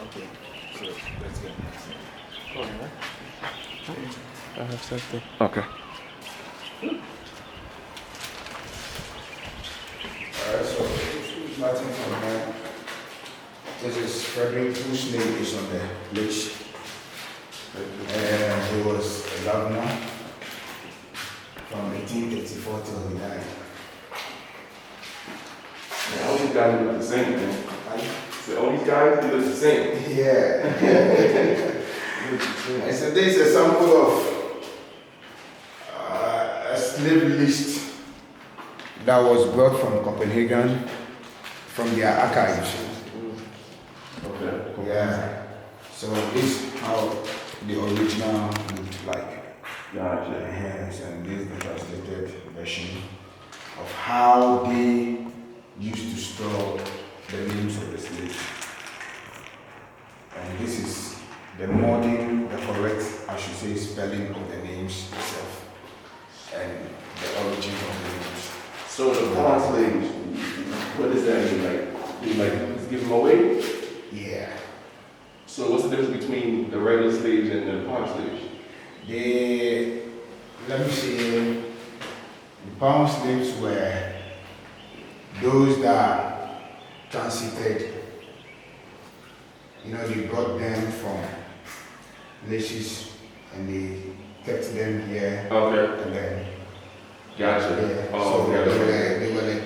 Okay, so let's get started. I have something. Okay. Alright, so starting from here, this is Frederick whose name is on the list. And he was a governor from 1884 till he died. Yeah, all these guys look the same, man. So all these guys, they look the same. Yeah. And so this is a sample of a slave list that was brought from Copenhagen from their archives. Okay. Cool. Yeah. So this is how the original looked like. Gotcha. Yes, and this is the translated version of how they used to store the names of the slaves. And this is the modern, the correct, I should say, spelling of the names itself and the origin of the names. So the pawn slaves, what does that mean? Just give them away? Yeah. So what's the difference between the regular slaves and the pawn slaves? Let me say, the pound slaves were those that transited. You know, they brought them from places and they kept them here. Okay. And then, Gotcha. yeah. Oh, So okay. they were like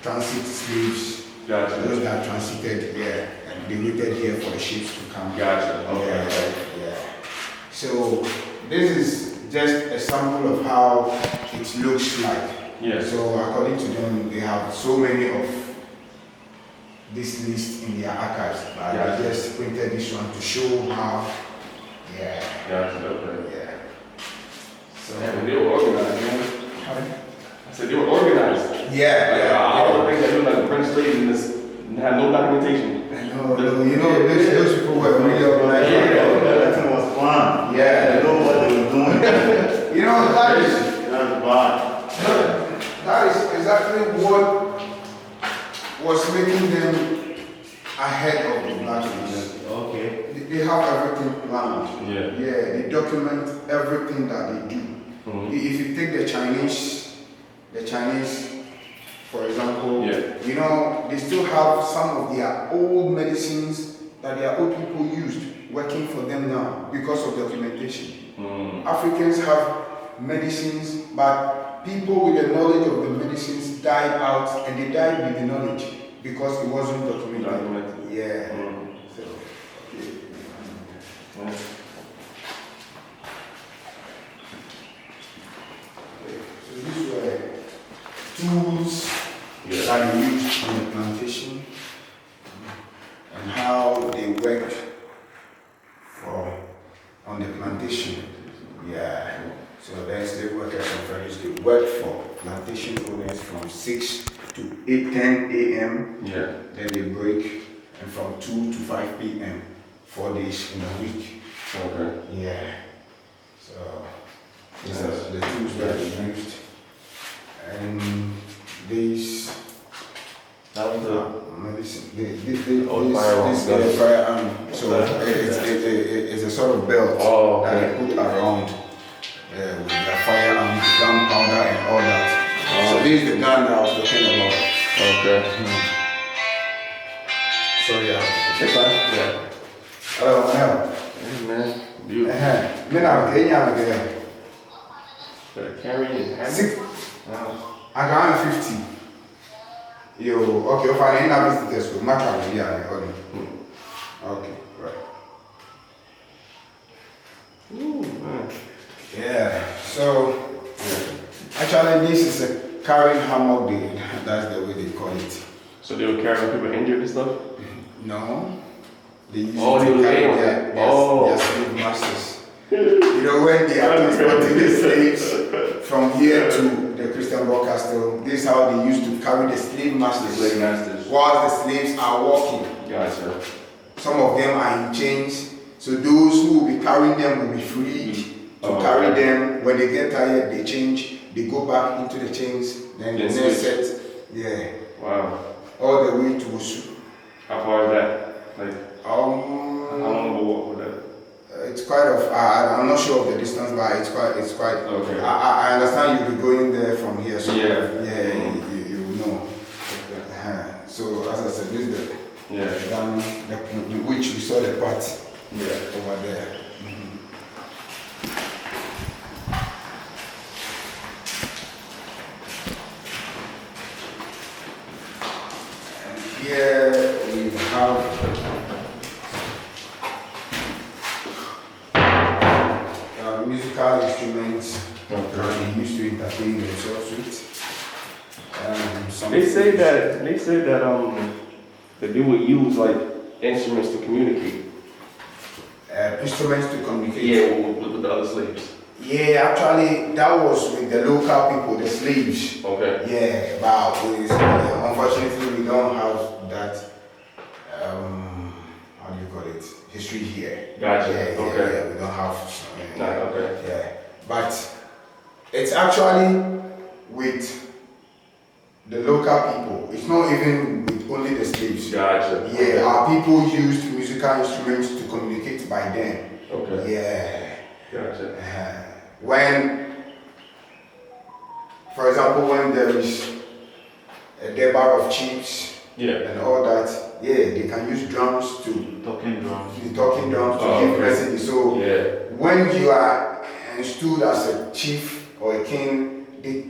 transit slaves. Gotcha. Those that transited here and they waited here for the ships to come. Gotcha. Okay. Yeah. So this is just a sample of how it looks like. Yeah. So according to them, they have so many of this list in their archives, but Yeah. I just printed this one to show how. Yeah. Gotcha. Okay. Yeah. So. Man, they were organized, man. Pardon? I said they were organized. Yeah. I don't think that doing like the French slaves and this and had no documentation. No, you know, those people were really organized. Everything was fun. Yeah. They know what they were doing. You know, that is. That's bad. That is exactly what was making them ahead of the black race. Okay. They have everything planned. Yeah. Yeah, they document everything that they do. Mhm. If you take the Chinese, for example, Yeah. you know, they still have some of their old medicines that their old people used working for them now because of documentation. Mm. Africans have medicines, but people with the knowledge of the medicines died out, and they died with the knowledge because it wasn't documented. Documented. Yeah. Mm. So, okay. Yeah. So these were tools Yeah. that they used on the plantation and how they worked on the plantation. Yeah. So there's the workers and friends, they worked for plantation owners from 6 to 10 a.m. Yeah. Then they break, and from 2 to 5 p.m. 4 days in a week. Okay. Yeah. So these are the tools that they used. And these That was the medicine, Oh, firearm. this firearm. So it's a sort of belt Oh, that okay. they put around with the firearm, gunpowder, and all that. Oh. So this is the gun that I was talking about. Okay. Sorry, I have to It's fine. Yeah. Hello, hello. Hey, man. Beautiful. Me now, Kenya again. Carry and hammer. Six. Wow. I got 50. Yo, okay, fine. I have visitors with my family. Yeah, okay, right. Ooh, man. Yeah. So actually, this is a carrying hammock. That's the way they call it. So they were carrying people injured and stuff? No, they used Oh, to they were carry laying on their, it. Oh. their slave masters. You know, when they are transporting the slaves from here to the Christian Castle, this is how they used to carry the slave masters. Slave masters. While the slaves are walking. Gotcha. Some of them are in chains, so those who will be carrying them will be freed to Oh, carry okay. them. When they get tired, they change, they go back into the chains, then the Then next switch. set, yeah, Wow. all the way to Osu. How far is that? Like, quite of. I'm not sure of the distance, but it's quite. Okay. I understand you'll be going there from here, so Yeah. you will know. So as I said, this is the dam, which we saw the part over there. And here we have musical instruments that they used to entertain themselves with. They say that that they would use like instruments to communicate. Instruments to communicate. Yeah, with the other slaves. Yeah, actually, that was with the local people, the slaves. Okay. Yeah, but unfortunately, we don't have that. How do you call it? History here. Gotcha. Yeah, Okay. yeah, we don't have. Okay. Yeah, but it's actually with the local people. It's not even with only the slaves. Gotcha. Yeah, Okay. our people used musical instruments to communicate by then. Okay. Yeah. Gotcha. When, for example, when there is a debar of chiefs and all that, they can use drums to Talking drums. the talking drums to give messages. So when you are installed as a chief or a king, they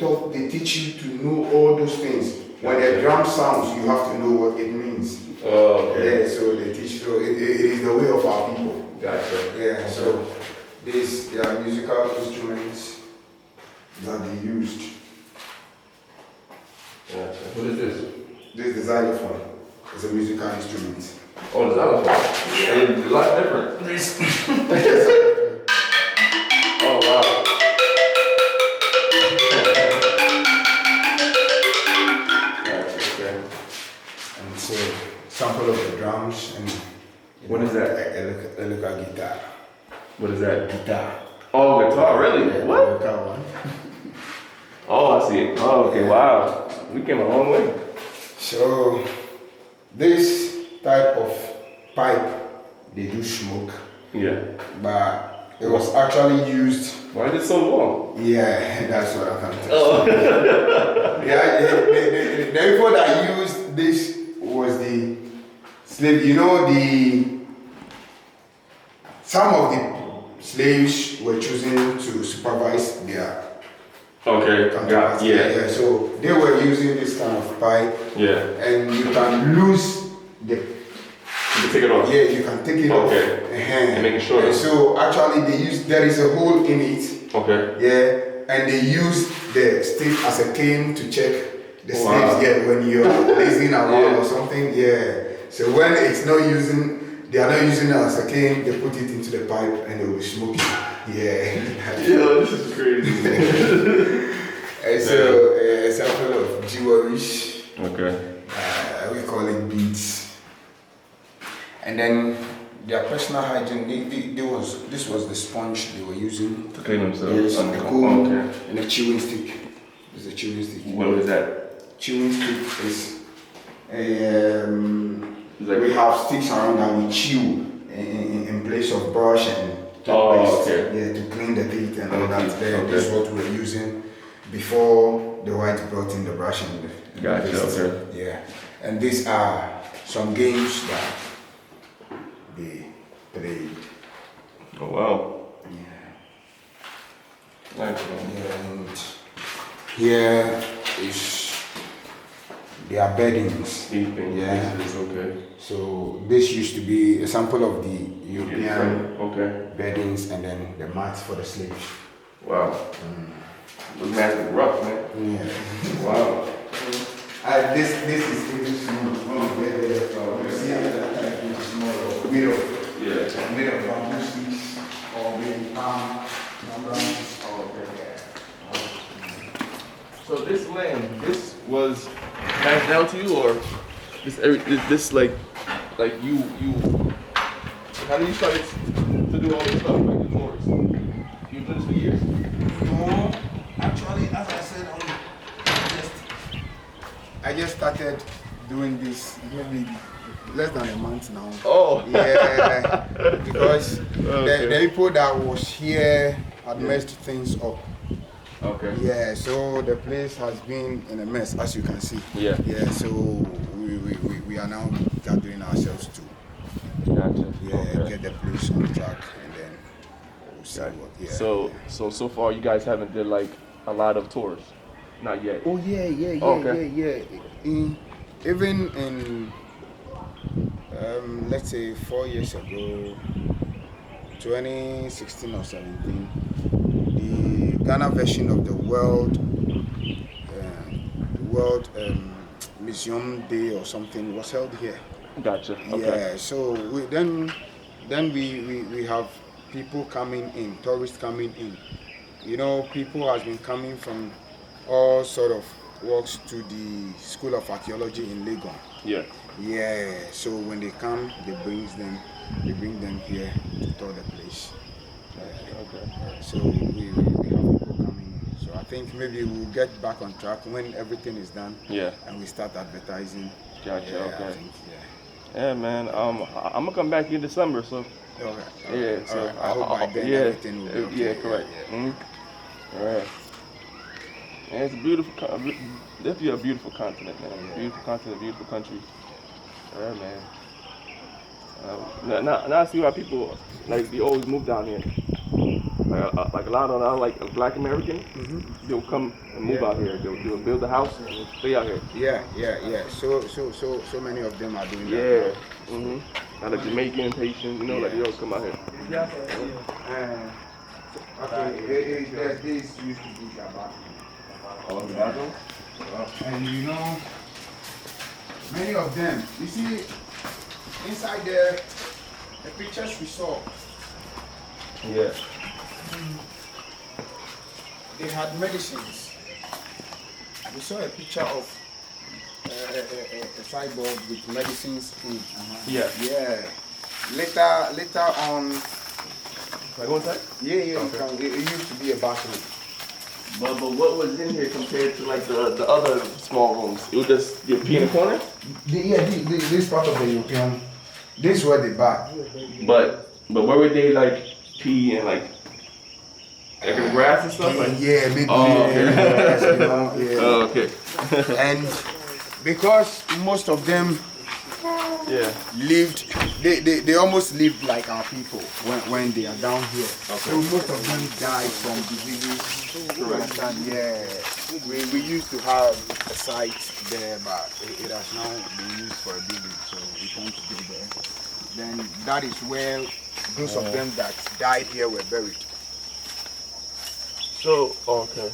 teach you to know all those things. When the drum sounds, you have to know what it means. Oh, okay. Yeah, so they teach. So it is the way of our people. Gotcha. Yeah, so they are musical instruments that they used. Gotcha. What is this? This is the xylophone. It's a musical instrument. Oh, the xylophone. Yeah. It's a lot different. Oh, wow. Gotcha, okay. And so, sample of the drums and What is that? A local guitar. What is that? Guitar. Oh, guitar, really? Yeah, What? Local one. Oh, I see it. Oh, okay, wow. We came a long way. So, this type of pipe, they do smoke, Yeah. but it was actually used. Why is it so long? Yeah, that's what I can tell. Oh. Yeah, the people that used this was the slave. You know, some of the slaves were choosing to supervise their Okay, counterparts. Yeah. So they were using this kind of pipe, Yeah. and you can lose the. You can take it off. Yeah, you can take it off. Okay. And make it shorter. And so actually, there is a hole in it. Okay. Yeah, and they use the stick as a cane to check the Wow. slaves. Yeah, when you're lazing around Yeah. or something. Yeah. So when it's not using, they are not using it as a cane. They put it into the pipe and they will smoke it. Yeah. Yo, this is crazy. And so a sample of jewelry. Okay. We call it beads. And then their personal hygiene. This was the sponge they were using. To clean themselves. Yes, the comb Okay. and a chewing stick. It's a chewing stick. What is that? Chewing stick is Like- we have sticks around that we chew in place of brush and Oh, toothpaste. okay. Yeah, to clean the teeth and all Okay, that. okay. This is what we were using before the whites brought in the brush and the Gotcha, paste. okay. Yeah, and these are some games that they played. Oh, wow. Yeah. Nice, man. And here is their beddings. Sleeping. Yeah. This is okay. So this used to be a sample of the European Okay. beddings and then the mats for the slaves. Wow. Look massive rough, man. Yeah. Wow. This is even small. You see that type is small, made of Yeah. bamboo sticks or maybe palm branches. So this land, this was passed down to you, or this like you? How did you start to do all this stuff like the chores? You've done this for years. No, actually, as I said, I just started doing this maybe less than a month now. Oh. Yeah, because Okay. the people that was here had messed things up. Okay. Yeah, so the place has been in a mess, as you can see. Yeah. Yeah, so we are now gathering ourselves to Gotcha. Okay. get the place on track, and then we'll see Gotcha. what. Yeah. So far you guys haven't did like a lot of tours, not yet. Oh yeah. Okay. Even in let's say 4 years ago, 2016 or 17, the Ghana version of the World Museum Day or something was held here. Gotcha. Okay. Yeah, so we have people coming in, tourists coming in. You know, people has been coming from all sort of walks to the School of Archaeology in Legon. Yeah. Yeah, so when they come, they bring them here to tour the place. Okay. So we have people coming in. So I think maybe we'll get back on track when everything is done. Yeah. And we start advertising. Gotcha. Yeah, Okay. I think, Yeah, man. I'm gonna come back in December, so. Okay. Yeah. So Alright. I hope by then yeah, everything will be okay. Yeah, correct. Yeah. All right. And it's a beautiful, definitely a beautiful continent, man. Yeah. Beautiful continent, beautiful country. All right, man. Now I see why people like they always move down here. Like a lot of like Black Americans, they'll come and move out here. They'll build a house and stay out here. Yeah. So many of them are doing Yeah. that. Now the Jamaican, Haitian, like they always come out here. Okay, this used to be Shabbat. Oh, the bathroom? And you know, many of them, you see, inside there, the pictures we saw, Yeah. they had medicines. We saw a picture of a sideboard with medicines in. Yeah. Yeah. Later on, Like one time? yeah, Okay. it used to be a bathroom. But what was in here compared to like the other small rooms? It was just you pee in the corner? This part of the European, this were the bath. But where would they like pee and like in the grass and stuff? Like? Yeah, big okay. grass, you know, yeah. Oh, okay. And because most of them Yeah. lived, they almost lived like our people when they are down here. Okay. So most of them died from diseases. You understand? Yeah. We used to have a site there, but it has now been used for a building, so we can't go there. Then that is where those of them that died here were buried. So okay.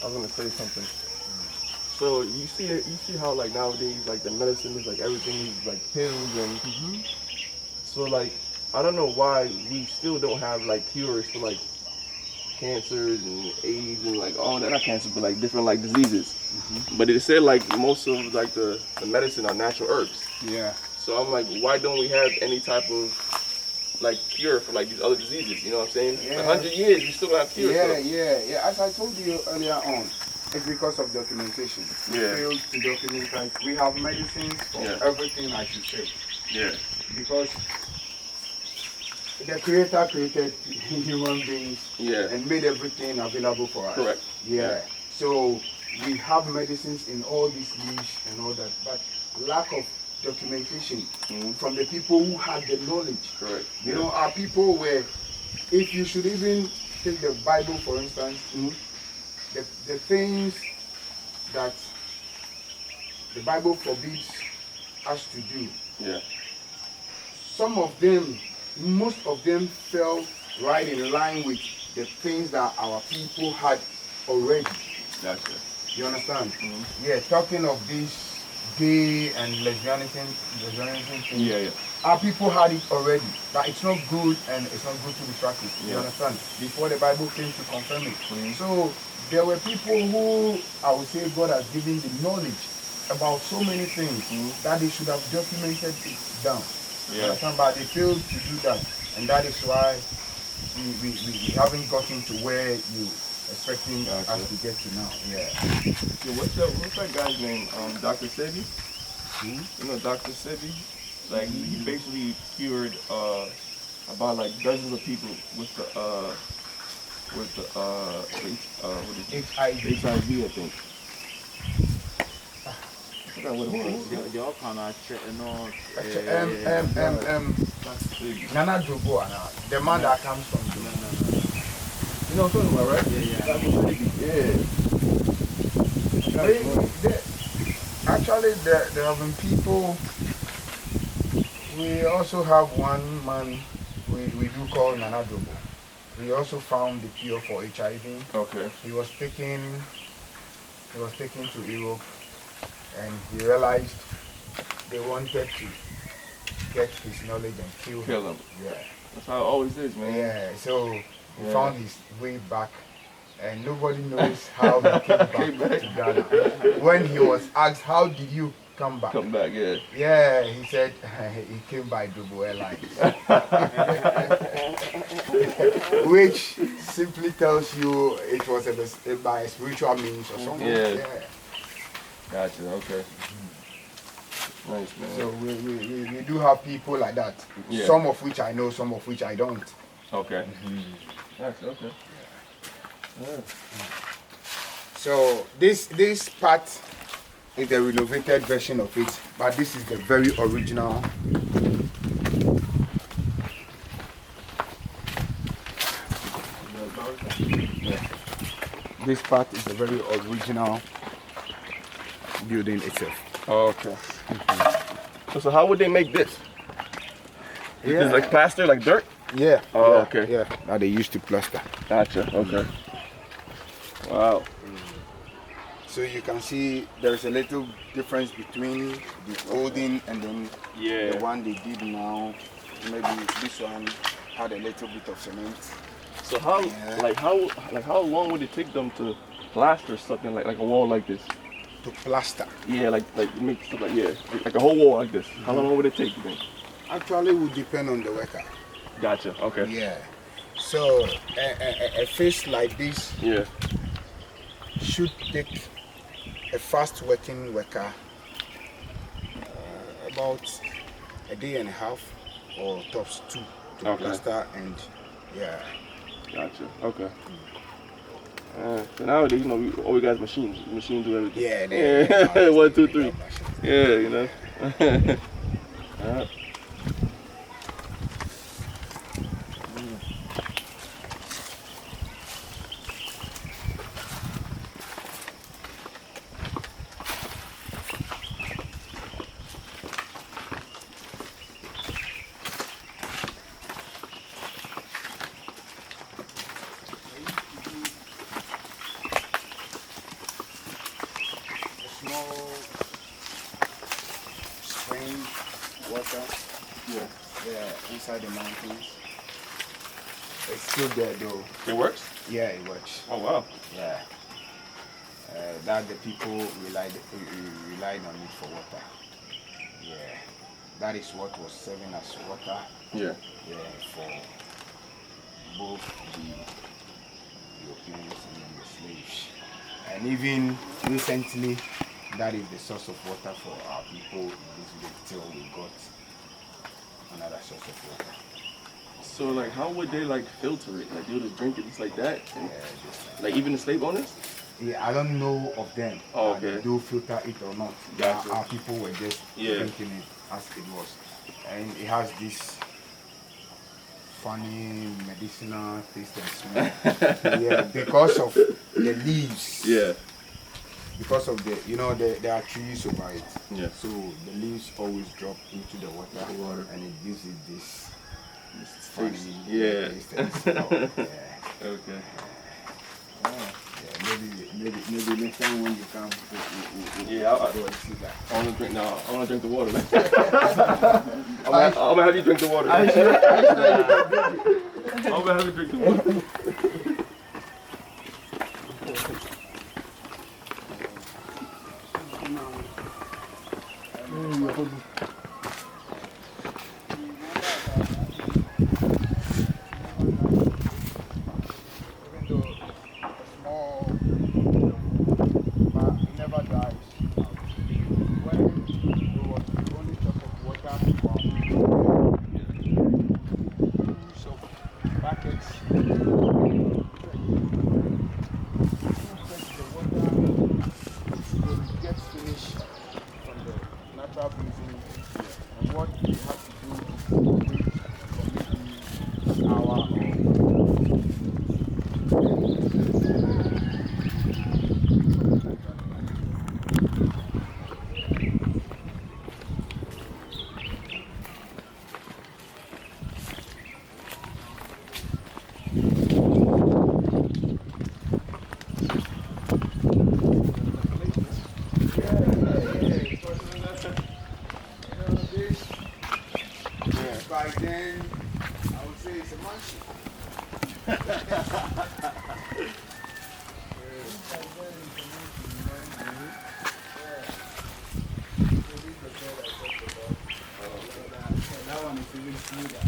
I was gonna say something. So you see how like nowadays like the medicine is like everything is like pills and so like I don't know why we still don't have like cures for like cancers and AIDS and like all that, not cancer but like different like diseases. But it said like most of like the medicine are natural herbs. Yeah. So I'm like, why don't we have any type of like cure for like these other diseases? You know what I'm saying? Yeah. 100 years we still don't have cure. Yeah. As I told you earlier on, it's because of documentation. We Yeah. failed to document. Like, we have medicines for everything, I should say. Yeah. Because the Creator created human beings and made everything available for us. Correct. Yeah. So we have medicines in all these leaves and all that, but lack of documentation from the people who had the knowledge. Correct. You know, our people were, if you should even take the Bible for instance, the things that the Bible forbids us to do, some of them, most of them fell right in line with the things that our people had already. Gotcha. You understand? Yeah, talking of this gay and lesbianism thing, our people had it already, but it's not good and it's not good to be practiced. You understand? Before the Bible came to confirm it. So there were people who, I would say, God has given the knowledge about so many things that they should have documented it down. You understand? But they failed to do that, and that is why we haven't gotten to where expecting Gotcha. us to get to now. Yeah. So what's that guy's name? Dr. Sebi? You know Dr. Sebi? Like he basically cured about like dozens of people with the what is it? HIV. HIV, I think. I forgot what it was. Y'all kind of check, Nana Jobo, the man that comes from You know what I'm talking about, right? Yeah. Actually, there have been people. We also have one man we do call Nana Jobo. We also found the cure for HIV. Okay. He was taken to Europe, and he realized they wanted to get his knowledge and kill him. Yeah. That's how it always is, man. Yeah. So he found his way back, and nobody knows how he came back to Ghana. When he was asked, "How did you come back?" Come back, yeah. Yeah, he said he came by Dubu Airlines. Which simply tells you it was by a spiritual means or something. Yeah. Gotcha, okay. Nice, man. So we do have people like that. Yeah. Some of which I know, some of which I don't. Okay. Gotcha, okay. Yeah. So this part is the renovated version of it, but this is the very original. This part is the very original building itself. Okay. So how would they make this? Is it like plaster, like dirt? Yeah. Oh, yeah, okay. Yeah, that they used to plaster. Gotcha, okay. Wow. So you can see there's a little difference between the olden and then the one they did now. Maybe this one had a little bit of cement. So how long would it take them to plaster something like a wall like this? To plaster. Yeah, like make stuff like a whole wall like this. How long would it take, you think? Actually, would depend on the worker. Gotcha. Okay. Yeah. So a face like this should take a fast working worker about a day and a half or tops 2 to plaster, and Gotcha. Okay. So nowadays, you know, all we got is machines. Machines do everything. Yeah. 1, 2, 3. Yeah, you know. Small spring water. Yeah, inside the mountains. It's still there though. It works? Yeah, it works. Oh wow. Yeah. That the people relied on it for water. Yeah. That is what was serving as water. Yeah. Yeah, for both the Europeans and the slaves. And even recently, that is the source of water for our people in this village till we got another source of water. So like, how would they like filter it? Like, they would drink it just like that? And, Yeah, just like even the slave owners? yeah, I don't know of them. Oh, okay. They do filter it or not. Gotcha. Our people were just drinking it as it was. And it has this funny medicinal taste and smell. Yeah, because of the leaves. Yeah. Because of the, you know, there are trees over it. Yeah. So the leaves always drop into the water, and it gives it this funny taste and smell. Yeah. Okay. Yeah, maybe next time when you come, Yeah, I'll go and see that. I want to drink now. I want to drink the water. I'm gonna have you drink the water. I'm gonna have you drink the water. Even though start breathing. And what we have to do is to wait for maybe an hour or by then, I would say it's a mansion. That one is even smoother.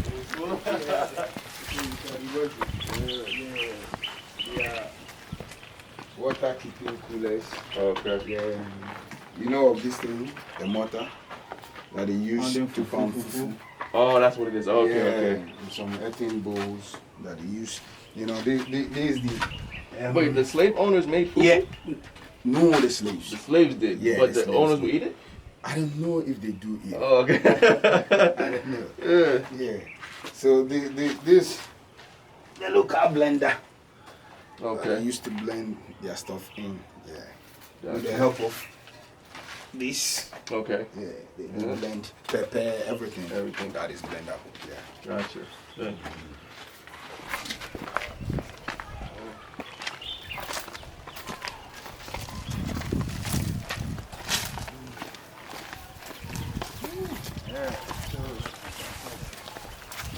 Yeah. Water keeping coolers. Okay. Yeah. You know of this thing, the motor that they use to pump fufu. Oh, that's what it is. Okay, Yeah, okay. and some earthen bowls that they use. You know, this is the. Wait, the slave owners made food? Yeah. No, the slaves. The slaves did, Yeah, but the the slaves owners did. would eat it? I don't know if they do eat. Oh, okay. I don't know. Yeah. Yeah. So this the local blender. They Okay. used to blend their stuff in. Yeah. With the Gotcha. help of this. Okay. Yeah. They Yeah. blend pepper, everything that is blendable. Yeah. Gotcha. Yeah. Yeah. So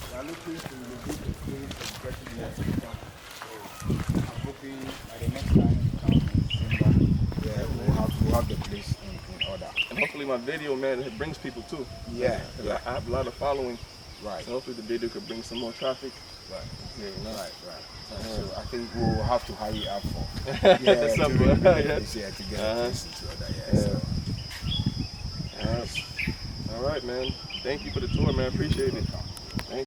we are looking to reduce the space and getting less stuff. So I'm hoping by the next time we come in December, yeah, we'll have the place in order. And hopefully my video, man, it brings people too. Yeah. 'Cause I have a lot of following. Right. So hopefully the video could bring some more traffic. Right. Yeah, you know? Right. So I think we'll have to hurry up for That's to something. really Yeah. get this year to get a place into order. Yeah. Yeah. So, All right, man. Thank you for the tour, man. Appreciate it.